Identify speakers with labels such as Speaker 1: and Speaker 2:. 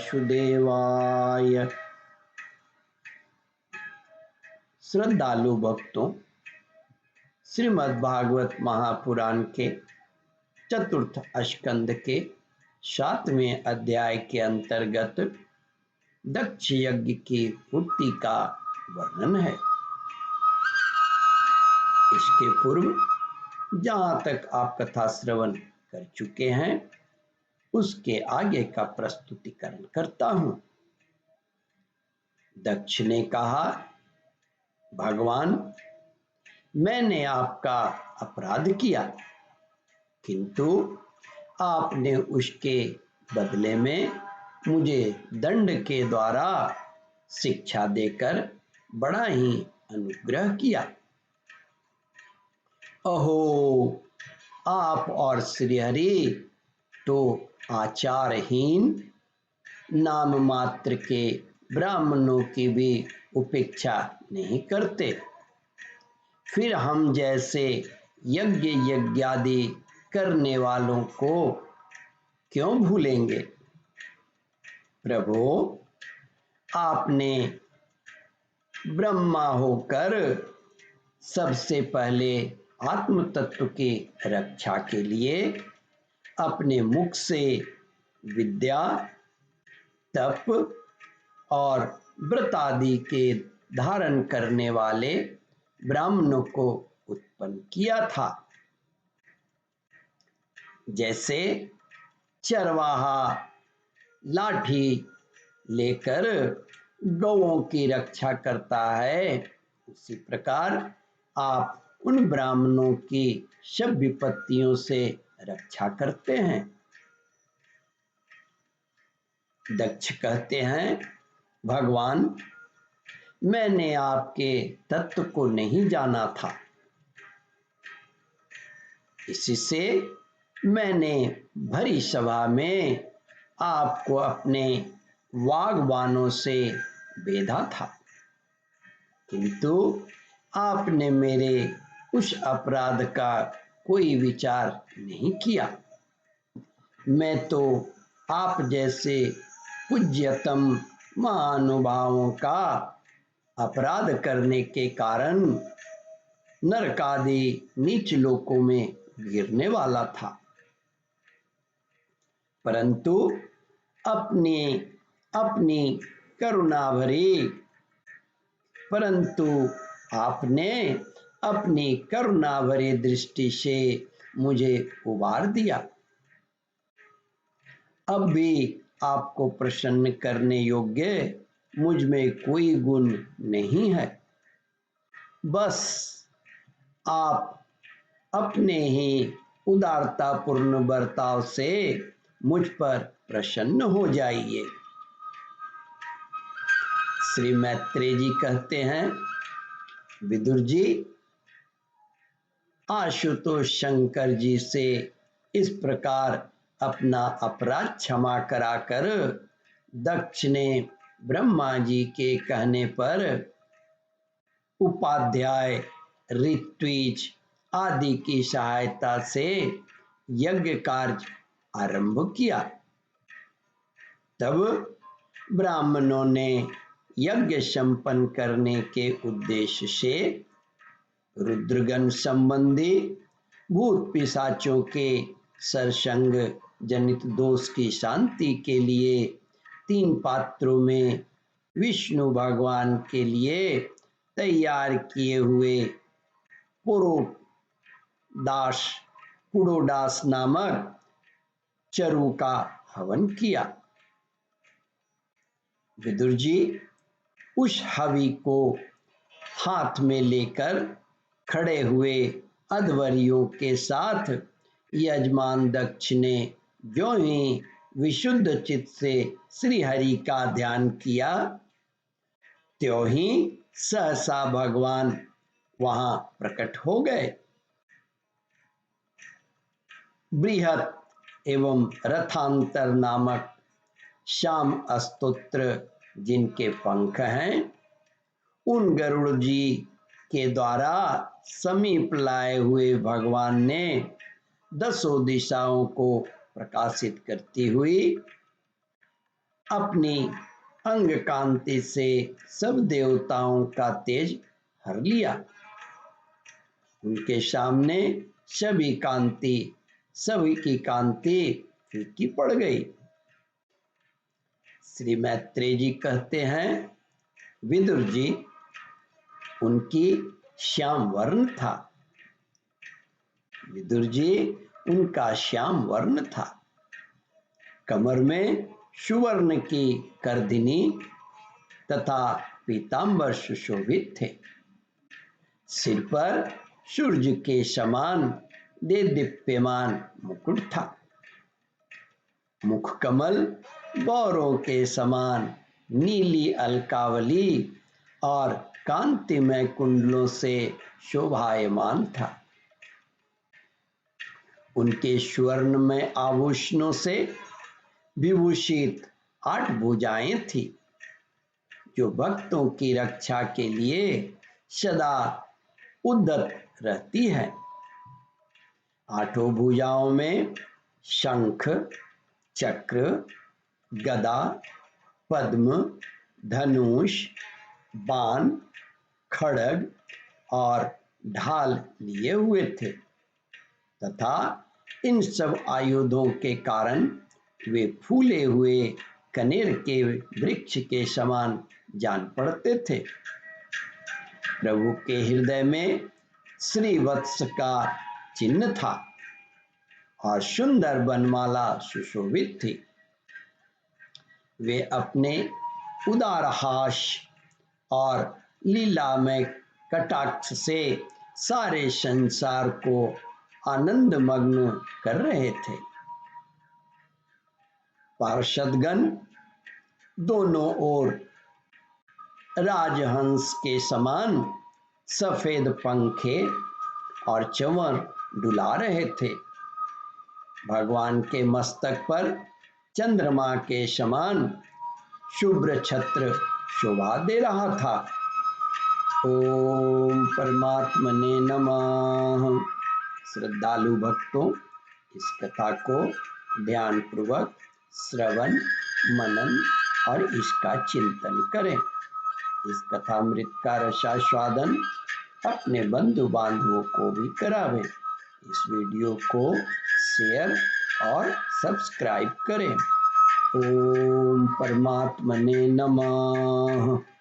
Speaker 1: वासुदेवाय। श्रद्धालु भक्तों, श्रीमद् भागवत महापुराण के चतुर्थ स्कंद के 7वें अध्याय के अंतर्गत दक्ष यज्ञ की पूर्ति का वर्णन है। इसके पूर्व जहाँ तक आप कथा श्रवण कर चुके हैं उसके आगे का प्रस्तुतिकरण करता हूँ। दक्ष ने कहा, भगवान, मैंने आपका अपराध किया, किंतु आपने उसके बदले में मुझे दंड के द्वारा शिक्षा देकर बड़ा ही अनुग्रह किया। अहो, आप और श्रीहरि तो आचारहीन नाम मात्र के ब्राह्मणों की भी उपेक्षा नहीं करते, फिर हम जैसे यज्ञ यज्ञादि करने वालों को क्यों भूलेंगे। प्रभु, आपने ब्रह्मा होकर सबसे पहले आत्म तत्व की रक्षा के लिए अपने मुख से विद्या, तप और व्रत आदि के धारण करने वाले ब्राह्मणों को उत्पन्न किया था। जैसे चरवाहा लाठी लेकर गौओं की रक्षा करता है, उसी प्रकार आप उन ब्राह्मणों की सब विपत्तियों से रक्षा करते हैं। दक्ष कहते हैं, भगवान, मैंने आपके तत्व को नहीं जाना था, इससे मैंने भरी सभा में आपको अपने वाग्बाणों से बेधा था, किंतु आपने मेरे उस अपराध का कोई विचार नहीं किया। मैं तो आप जैसे पूज्यतम महानुभावों का अपराध करने के कारण नरकादि नीच लोकों में गिरने वाला था, परंतु आपने अपनी करुणा भरी दृष्टि से मुझे उबार दिया। अब भी आपको प्रसन्न करने योग्य मुझ में कोई गुण नहीं है, बस आप अपने ही उदारतापूर्ण बर्ताव से मुझ पर प्रसन्न हो जाइए। श्री मैत्रेय जी कहते हैं, विदुर जी, आशुतोष शंकर जी से इस प्रकार अपना अपराध क्षमा कराकर दक्ष ने ब्रह्मा जी के कहने पर उपाध्याय, ऋत्विज आदि की सहायता से यज्ञ कार्य आरंभ किया। तब ब्राह्मणों ने यज्ञ संपन्न करने के उद्देश्य से रुद्रगण संबंधी भूत पिशाचों के सरसंग जनित दोष की शांति के लिए 3 पात्रों में विष्णु भगवान के लिए तैयार किए हुए पुरोडास नामक चरु का हवन किया। विदुर जी उस हवि को हाथ में लेकर खड़े हुए अध्वर्यों के साथ यजमान दक्ष ने जो ही विशुद्ध चित्त से श्री हरि का ध्यान किया, त्यों ही सहसा भगवान वहां प्रकट हो गए। बृहत एवं रथांतर नामक श्याम स्तोत्र जिनके पंख हैं, उन गरुड़ जी के द्वारा समीप लाए हुए भगवान ने 10 दिशाओं को प्रकाशित करती हुई अपनी अंग कांति से सब देवताओं का तेज हर लिया। उनके सामने सभी की कांति फीकी पड़ गई। श्री मैत्रेय जी कहते हैं, विदुर जी उनकी श्याम वर्ण था। विदुर जी उनका श्याम वर्ण था। कमर में सुवर्ण की करधिनी तथा पीतांबर सुशोभित थे। सिर पर सूर्य के समान दीप्यमान मुकुट था। मुख कमल गौरों के समान नीली अलकावली और कांतिमय कुंडलों से शोभायमान था। उनके स्वर्ण में आभूषणों से विभूषित 8 भुजाएं थी, जो भक्तों की रक्षा के लिए सदा उद्यत रहती है। 8 भुजाओं में शंख, चक्र, गदा, पद्म, धनुष, बाण, खड्ग और ढाल लिए हुए थे तथा इन सब आयुधों के कारण वे फूले हुए कनेर के वृक्ष के समान जान पड़ते थे। प्रभु के हृदय में श्रीवत्स का चिन्ह था और सुंदर बनमाला सुशोभित थी। वे अपने उदार हास्य और लीलामय कटाक्ष से सारे संसार को आनंद मग्न कर रहे थे। पार्षदगण दोनों ओर राजहंस के समान सफेद पंखे और चंवर डुला रहे थे। भगवान के मस्तक पर चंद्रमा के समान शुभ्र छत्र शोभा दे रहा था। ओम परमात्मने नमः। श्रद्धालु भक्तों, इस कथा को ध्यान पूर्वक श्रवण, मनन और इसका चिंतन करें। इस कथामृत का रसास्वादन अपने बंधु बांधवों को भी करावें। इस वीडियो को शेयर और सब्सक्राइब करें। ओम परमात्मने नमः।